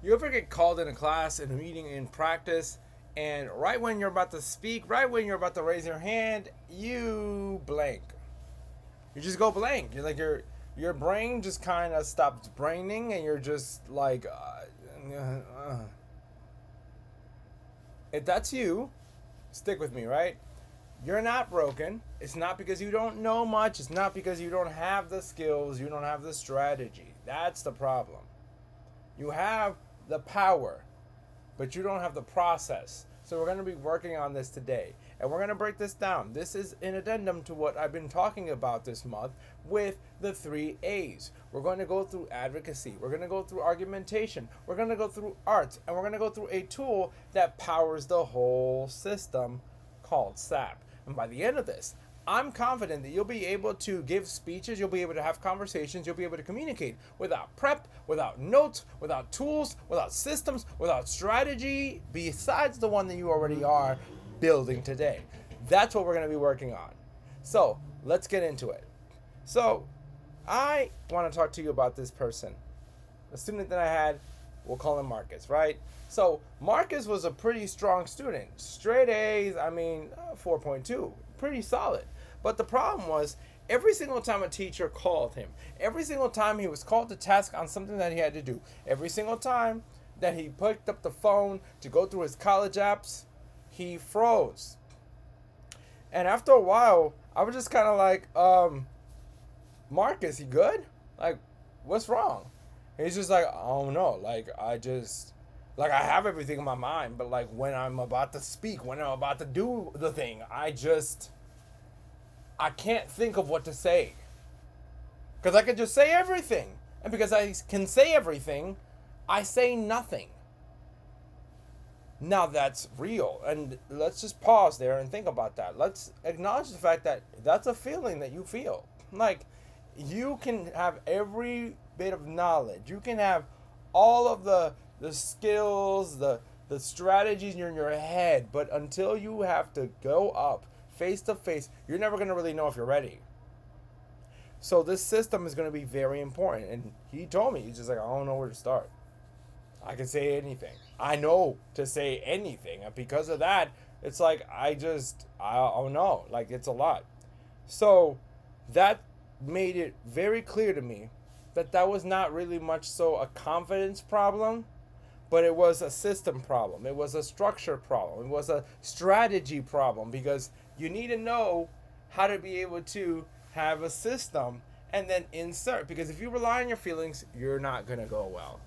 You ever get called in a class, in a meeting, in practice, and right when you're about to speak, right when you're about to raise your hand, you blank. You just go blank. You're like your brain just kind of stops braining, and you're just like, if that's you, stick with me, right? You're not broken. It's not because you don't know much. It's not because you don't have the skills. You don't have the strategy. That's the problem. You have the power, but you don't have the process. So we're going to be working on this today. And we're going to break this down. This is an addendum to what I've been talking about this month with the 3 A's. We're going to go through advocacy. We're going to go through argumentation. We're going to go through art. And we're going to go through a tool that powers the whole system called SAP. And by the end of this, I'm confident that you'll be able to give speeches, you'll be able to have conversations, you'll be able to communicate without prep, without notes, without tools, without systems, without strategy, besides the one that you already are building today. That's what we're going to be working on. So let's get into it. So I want to talk to you about this person. A student that I had, we'll call him Marcus, right? So Marcus was a pretty strong student. Straight A's, 4.2, pretty solid. But the problem was, every single time a teacher called him, every single time he was called to task on something that he had to do, every single time that he picked up the phone to go through his college apps, he froze. And after a while, I was just kind of like, Marcus, you good? Like, what's wrong? And he's just like, I don't know. I have everything in my mind, but like when I'm about to speak, when I'm about to do the thing, I can't think of what to say. Because I could just say everything. And because I can say everything, I say nothing. Now that's real. And let's just pause there and think about that. Let's acknowledge the fact that that's a feeling that you feel. Like, you can have every bit of knowledge. You can have all of the skills, the strategies in your head. But until you have to go up face to face, you're never going to really know if you're ready. So this system is going to be very important. And he told me, he's just like, I don't know where to start. I can say anything. I know to say anything. And because of that, it's like, I don't know. Like, it's a lot. So that made it very clear to me that was not really much so a confidence problem, but it was a system problem. It was a structure problem. It was a strategy problem, because you need to know how to be able to have a system and then insert. Because if you rely on your feelings, you're not going to go well.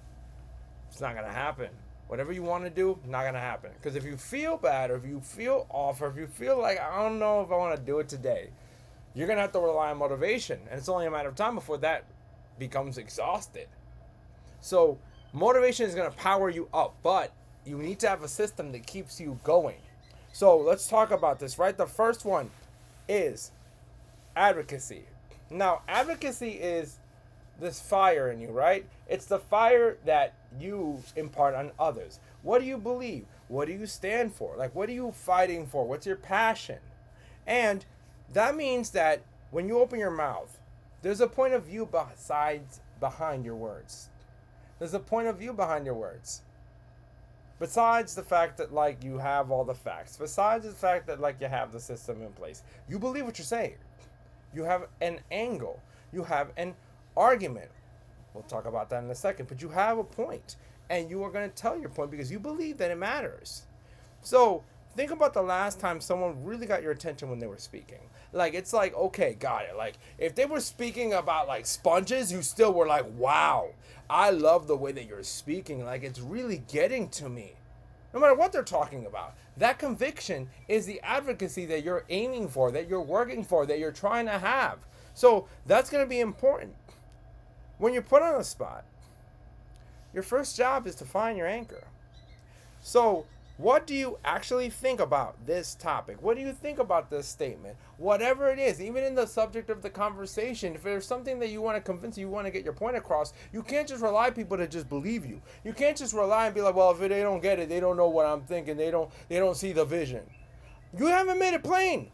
It's not going to happen. Whatever you want to do, not going to happen. Because if you feel bad, or if you feel off, or if you feel like, I don't know if I want to do it today, you're going to have to rely on motivation. And it's only a matter of time before that becomes exhausted. So motivation is going to power you up, but you need to have a system that keeps you going. So let's talk about this, right? The first one is advocacy. Now, advocacy is this fire in you, right? It's the fire that you impart on others. What do you believe? What do you stand for? Like, what are you fighting for? What's your passion? And that means that when you open your mouth, there's a point of view behind your words. There's a point of view behind your words. Besides the fact that, like, you have all the facts. Besides the fact that, like, you have the system in place. You believe what you're saying. You have an angle. You have an argument. We'll talk about that in a second. But you have a point. And you are going to tell your point because you believe that it matters. So think about the last time someone really got your attention when they were speaking. Like, it's like, okay, got it. Like, if they were speaking about, like, sponges, you still were like, wow, I love the way that you're speaking. Like, it's really getting to me. No matter what they're talking about. That conviction is the advocacy that you're aiming for, that you're working for, that you're trying to have. So that's going to be important. When you're put on the spot, your first job is to find your anchor. So what do you actually think about this topic? What do you think about this statement? Whatever it is, even in the subject of the conversation, if there's something that you want to convince, you want to get your point across, you can't just rely on people to just believe you. You can't just rely and be like, well, if they don't get it, they don't know what I'm thinking, they don't see the vision. You haven't made it plain.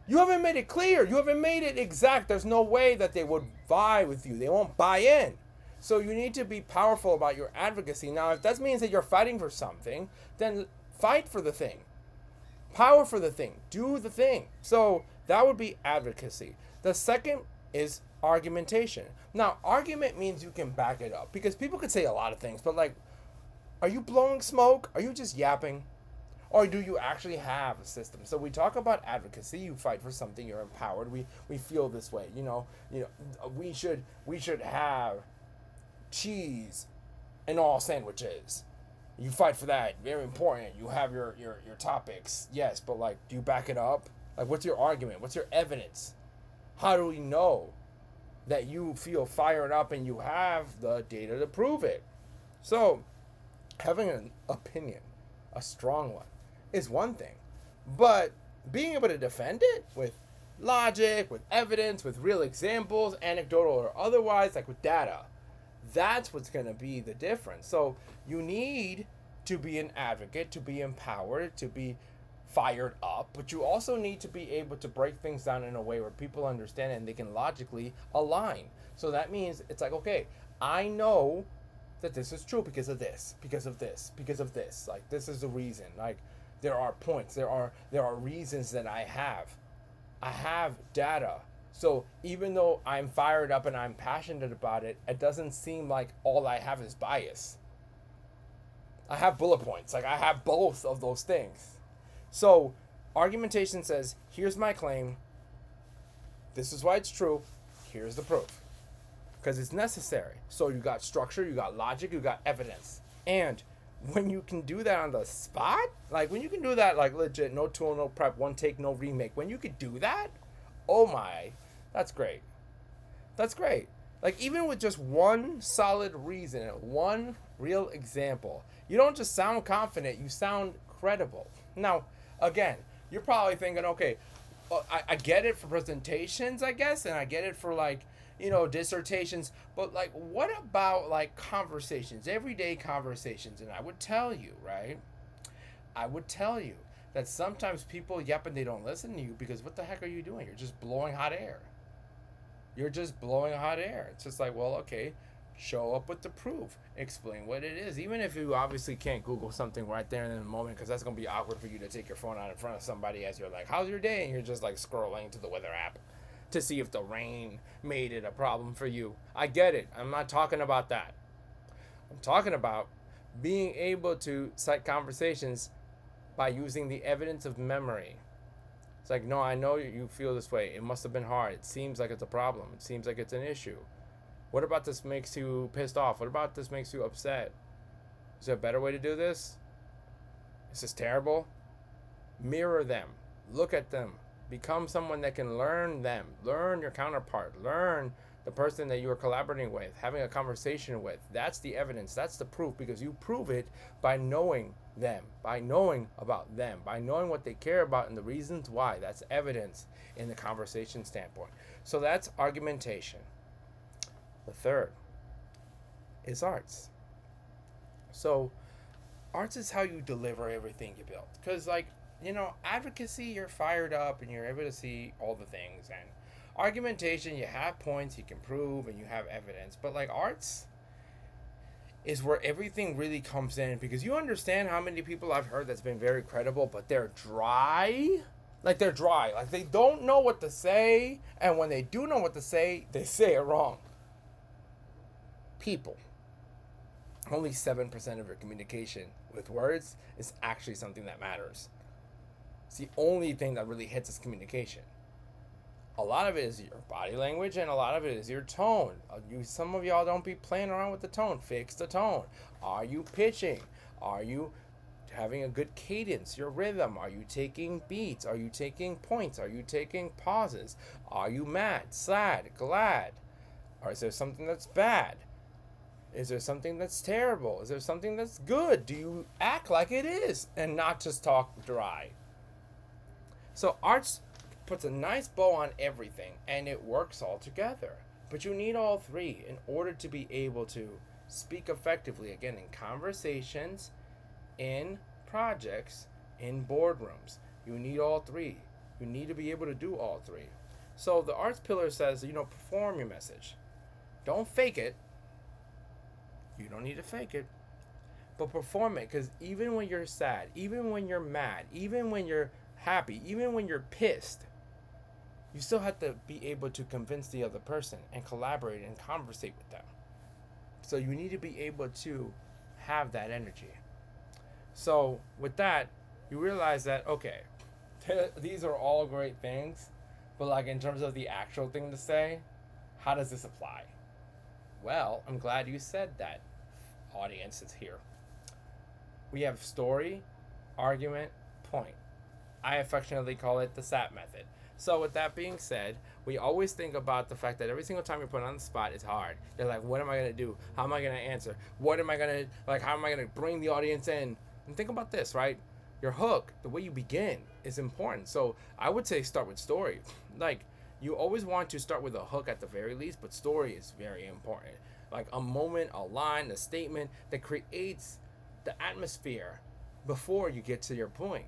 You haven't made it clear. You haven't made it exact. There's no way that they would vie with you. They won't buy in. So you need to be powerful about your advocacy. Now, if that means that you're fighting for something, then fight for the thing. Power for the thing. Do the thing. So that would be advocacy. The second is argumentation. Now, argument means you can back it up because people could say a lot of things, but like, are you blowing smoke? Are you just yapping? Or do you actually have a system? So we talk about advocacy. You fight for something. You're empowered. We feel this way. We should have cheese in all sandwiches. You fight for that. Very important. You have your topics. Yes, but like, do you back it up? Like, what's your argument? What's your evidence? How do we know that you feel fired up and you have the data to prove it? So, having an opinion, a strong one, is one thing. But being able to defend it with logic, with evidence, with real examples, anecdotal or otherwise, like with data, that's what's going to be the difference. So you need to be an advocate, to be empowered, to be fired up, but you also need to be able to break things down in a way where people understand and they can logically align. So that means it's like, okay, I know that this is true because of this, because of this, because of this. Like, this is the reason. Like, there are points, there are reasons that I have data. So even though I'm fired up and I'm passionate about it, it doesn't seem like all I have is bias. I have bullet points. Like, I have both of those things. So argumentation says, here's my claim. This is why it's true. Here's the proof. Because it's necessary. So you got structure, you got logic, you got evidence. And when you can do that on the spot, like when you can do that, like legit, no tool, no prep, one take, no remake. When you could do that, oh my, that's great. That's great. Like, even with just one solid reason, one real example, you don't just sound confident, you sound credible. Now, again, you're probably thinking, okay, I get it for presentations, I guess, and I get it for like, dissertations, but like, what about like conversations, everyday conversations? And I would tell you, right? I would tell you that sometimes people yep and they don't listen to you because what the heck are you doing? You're just blowing hot air. You're just blowing hot air. It's just like, well, okay, show up with the proof. Explain what it is. Even if you obviously can't Google something right there in the moment, because that's going to be awkward for you to take your phone out in front of somebody as you're like, how's your day? And you're just like scrolling to the weather app to see if the rain made it a problem for you. I get it. I'm not talking about that. I'm talking about being able to cite conversations by using the evidence of memory. It's like, no, I know you feel this way. It must have been hard. It seems like it's a problem. It seems like it's an issue. What about this makes you pissed off? What about this makes you upset? Is there a better way to do this? Is this terrible? Mirror them. Look at them. Become someone that can learn them. Learn your counterpart. Learn the person that you are collaborating with, having a conversation with. That's the evidence. That's the proof, because you prove it by knowing them, by knowing about them, by knowing what they care about and the reasons why. That's evidence in the conversation standpoint. So that's argumentation. The third is arts. So arts is how you deliver everything you build. Because, like, advocacy, you're fired up and you're able to see all the things. And argumentation, you have points you can prove and you have evidence. But, like, arts is where everything really comes in, because you understand how many people I've heard that's been very credible, but they're dry. Like, they're dry. Like, they don't know what to say. And when they do know what to say, they say it wrong. People. Only 7% of your communication with words is actually something that matters. It's the only thing that really hits is communication. A lot of it is your body language, and a lot of it is your tone. Some of y'all don't be playing around with the tone. Fix the tone. Are you pitching? Are you having a good cadence, your rhythm? Are you taking beats? Are you taking points? Are you taking pauses? Are you mad, sad, glad? Or is there something that's bad? Is there something that's terrible? Is there something that's good? Do you act like it is and not just talk dry? So arts puts a nice bow on everything, and it works all together. But you need all three in order to be able to speak effectively, again, in conversations, in projects, in boardrooms. You need all three. You need to be able to do all three. So the arts pillar says, perform your message. Don't fake it. You don't need to fake it, but perform it. Because even when you're sad, even when you're mad, even when you're happy, even when you're pissed, you still have to be able to convince the other person and collaborate and conversate with them. So you need to be able to have that energy. So with that, you realize that, okay, these are all great things, but like in terms of the actual thing to say, how does this apply? Well, I'm glad you said that, audience is here. We have story, argument, point. I affectionately call it the SAP method. So with that being said, we always think about the fact that every single time you're put on the spot, it's hard. You're like, what am I going to do? How am I going to answer? What am I going to, like, how am I going to bring the audience in? And think about this, right? Your hook, the way you begin, is important. So I would say start with story. Like, you always want to start with a hook at the very least, but story is very important. Like a moment, a line, a statement that creates the atmosphere before you get to your point.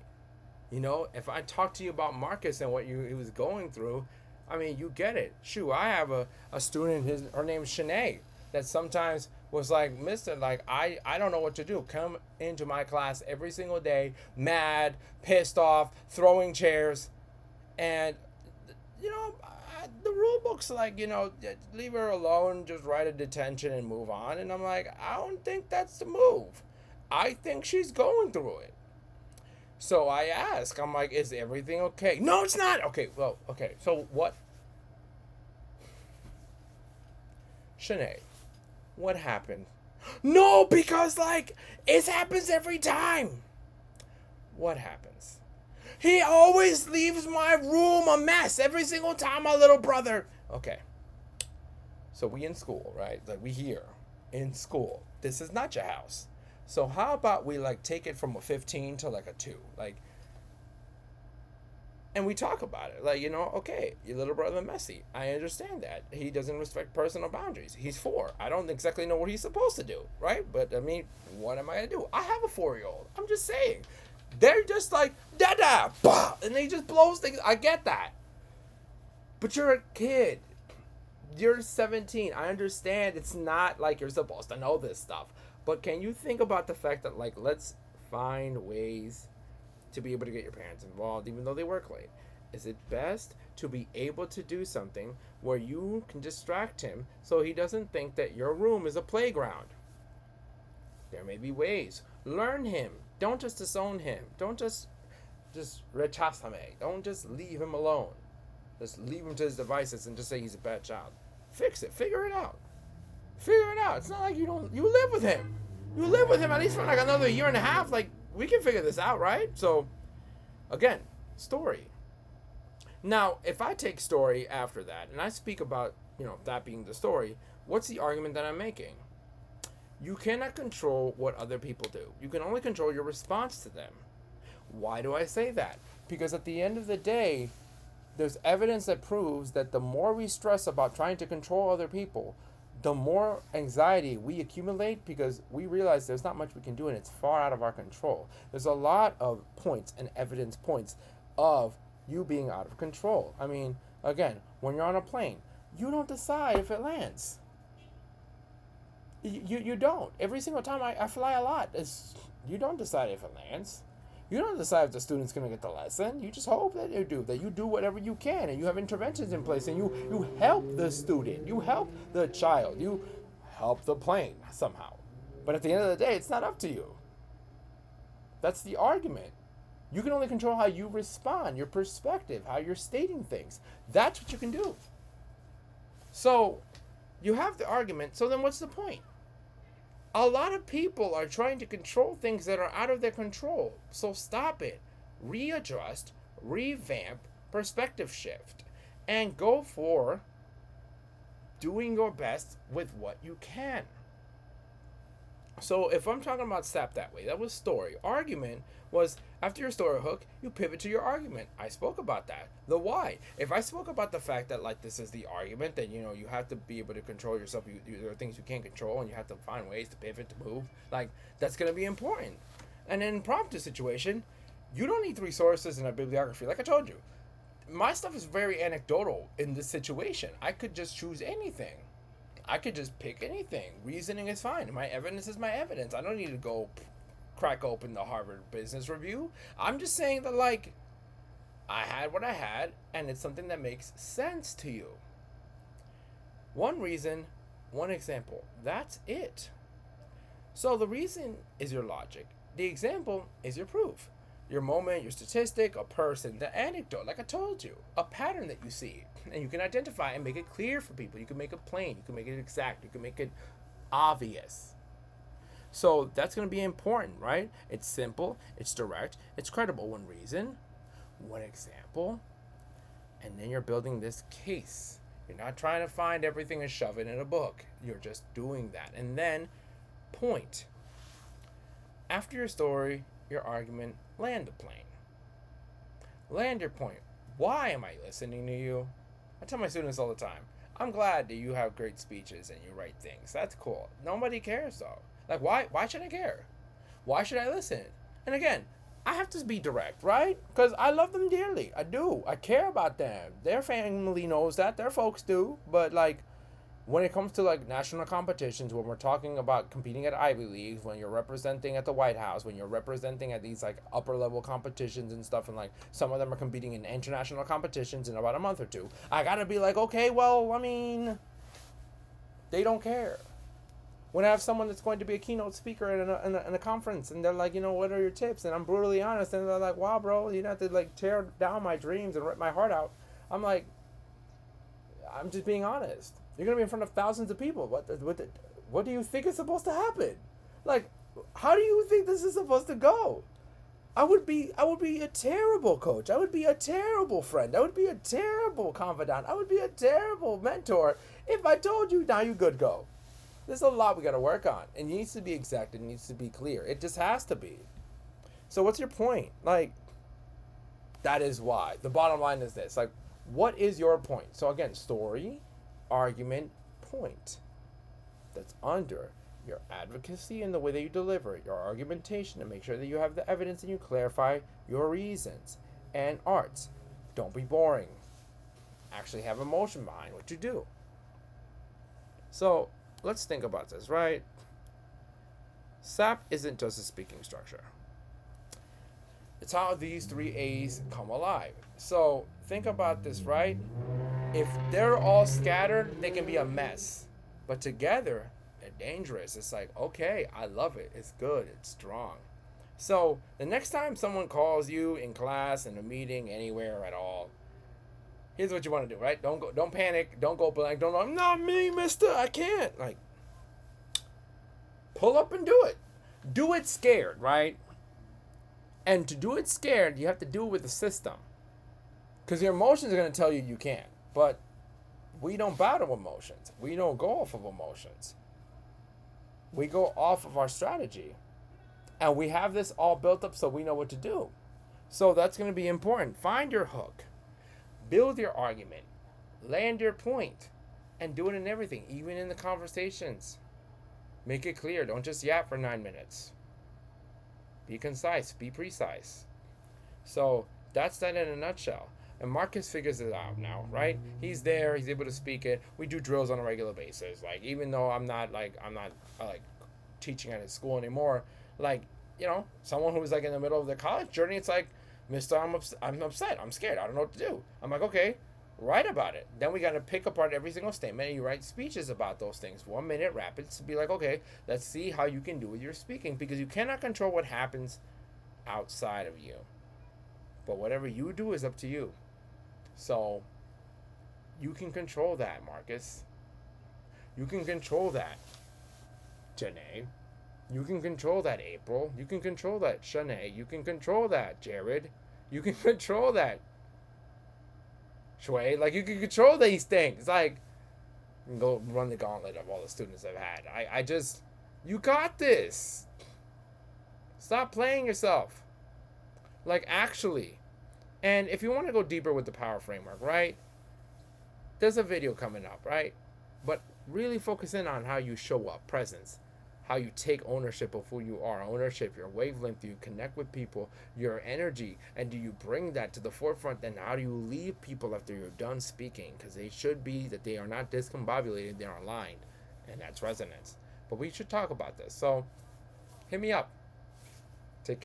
You know, if I talk to you about Marcus and what he was going through, I mean, you get it. Shoot, I have a student, her name's Shanae, that sometimes was like, Mister, like, I don't know what to do. Come into my class every single day, mad, pissed off, throwing chairs. And, you know, the rule book's like, you know, leave her alone, just write a detention and move on. And I'm like, I don't think that's the move. I think she's going through it. So I ask, I'm like, is everything okay? No, it's not. Okay, well, okay. So what? Shanae, what happened? No, because, like, it happens every time. What happens? He always leaves my room a mess every single time, my little brother. Okay. So we in school, right? Like, we here in school. This is not your house. So how about we, like, take it from a 15 to, like, a 2? Like, and we talk about it. Like, you know, okay, your little brother messy. I understand that. He doesn't respect personal boundaries. He's 4. I don't exactly know what he's supposed to do, right? But, I mean, what am I going to do? I have a 4-year-old. I'm just saying. They're just like, da-da, bah, and they just blows things. I get that. But you're a kid. You're 17. I understand it's not like you're supposed to know this stuff. But can you think about the fact that, like, let's find ways to be able to get your parents involved even though they work late? Is it best to be able to do something where you can distract him so he doesn't think that your room is a playground? There may be ways. Learn him. Don't just disown him. Don't just rechazame. Don't just leave him alone. Just leave him to his devices and just say he's a bad child. Fix it. Figure it out. Figure it out. It's not like you live with him. You live with him at least for like another year and a half. Like, we can figure this out, right? So, again, story. Now, if I take story after that, and I speak about, you know, that being the story, what's the argument that I'm making? You cannot control what other people do. You can only control your response to them. Why do I say that? Because at the end of the day, there's evidence that proves that the more we stress about trying to control other people, the more anxiety we accumulate because we realize there's not much we can do and it's far out of our control. There's a lot of points and evidence points of you being out of control. I mean, again, when you're on a plane, you don't decide if it lands. You don't. Every single time I fly a lot, you don't decide if it lands. You don't decide if the student's going to get the lesson. You just hope that you do. That you do whatever you can, and you have interventions in place, and you help the student. You help the child. You help the plane somehow. But at the end of the day, it's not up to you. That's the argument. You can only control how you respond, your perspective, how you're stating things. That's what you can do. So you have the argument. So then what's the point? A lot of people are trying to control things that are out of their control. So stop it. Readjust, revamp, perspective shift, and go for doing your best with what you can. So if I'm talking about SAP that way, that was story. Argument was after your story hook, you pivot to your argument. I spoke about that. The why. If I spoke about the fact that, like, this is the argument, that, you know, you have to be able to control yourself. There are things you can't control, and you have to find ways to pivot, to move. Like, that's going to be important. And in impromptu situation, you don't need 3 sources and a bibliography. Like I told you, my stuff is very anecdotal in this situation. I could just choose anything. I could just pick anything. Reasoning is fine. My evidence is my evidence. I don't need to go crack open the Harvard Business Review. I'm just saying that, like, I had what I had, and it's something that makes sense to you. One reason, one example. That's it. So the reason is your logic. The example is your proof. Your moment, your statistic, a person, the anecdote, like I told you, a pattern that you see. And you can identify and make it clear for people. You can make it plain. You can make it exact. You can make it obvious. So that's going to be important, right? It's simple. It's direct. It's credible. One reason, one example. And then you're building this case. You're not trying to find everything and shove it in a book. You're just doing that. And then point. After your story, your argument, land the plane. Land your point. Why am I listening to you? I tell my students all the time, I'm glad that you have great speeches and you write things. That's cool. Nobody cares though. Like, why should I care? Why should I listen? And again, I have to be direct, right? Because I love them dearly. I do. I care about them. Their family knows that. Their folks do. But like, when it comes to like national competitions, when we're talking about competing at Ivy Leagues, when you're representing at the White House, when you're representing at these like upper level competitions and stuff, and like some of them are competing in international competitions in about a month or two, I gotta be like, okay, well, I mean, they don't care. When I have someone that's going to be a keynote speaker in a conference, and they're like, you know, what are your tips? And I'm brutally honest, and they're like, wow, bro, you don't have to like tear down my dreams and rip my heart out. I'm like, I'm just being honest. You're gonna be in front of thousands of people. What do you think is supposed to happen? Like, how do you think this is supposed to go? I would be a terrible coach. I would be a terrible friend. I would be a terrible confidant. I would be a terrible mentor if I told you, now you good, go. There's a lot we gotta work on. It needs to be exact. It needs to be clear. It just has to be. So what's your point? Like, that is why. The bottom line is this. Like, what is your point? So again, story, argument, point. That's under your advocacy and the way that you deliver it, your argumentation, to make sure that you have the evidence and you clarify your reasons. And arts. Don't be boring. Actually have emotion behind what you do. So let's think about this, right? SAP isn't just a speaking structure. It's how these 3 A's come alive. So think about this, right? If they're all scattered, they can be a mess. But together, they're dangerous. It's like, okay, I love it. It's good. It's strong. So the next time someone calls you in class, in a meeting, anywhere at all, here's what you want to do, right? Don't panic. Don't go blank. Don't, not me, mister. I can't. Like, pull up and do it. Do it scared, right? And to do it scared, you have to do it with the system. Because your emotions are going to tell you you can't. But we don't battle emotions. We don't go off of emotions. We go off of our strategy. And we have this all built up so we know what to do. So that's going to be important. Find your hook. Build your argument. Land your point. And do it in everything, even in the conversations. Make it clear. Don't just yap for 9 minutes. Be concise. Be precise. So that's that in a nutshell. And Marcus figures it out now, right? He's there. He's able to speak it. We do drills on a regular basis. Like, even though I'm not teaching at his school anymore, like, you know, someone who's like in the middle of their college journey, it's like, Mister, I'm upset. I'm scared. I don't know what to do. I'm like, okay, write about it. Then we got to pick apart every single statement, and you write speeches about those things. 1 minute rapids to be like, okay, let's see how you can do with your speaking, because you cannot control what happens outside of you. But whatever you do is up to you. So you can control that, Marcus. You can control that, Janae. You can control that, April. You can control that, Shanae. You can control that, Jared. You can control that, Shui. Like, you can control these things. Like, you can go run the gauntlet of all the students I've had. I just, you got this. Stop playing yourself. Like, actually. And if you want to go deeper with the power framework, right? There's a video coming up, right? But really focus in on how you show up, presence. How you take ownership of who you are, ownership, your wavelength, you connect with people, your energy, and do you bring that to the forefront? Then how do you leave people after you're done speaking? Because they should be that they are not discombobulated, they're aligned. and that's resonance. But we should talk about this. So hit me up.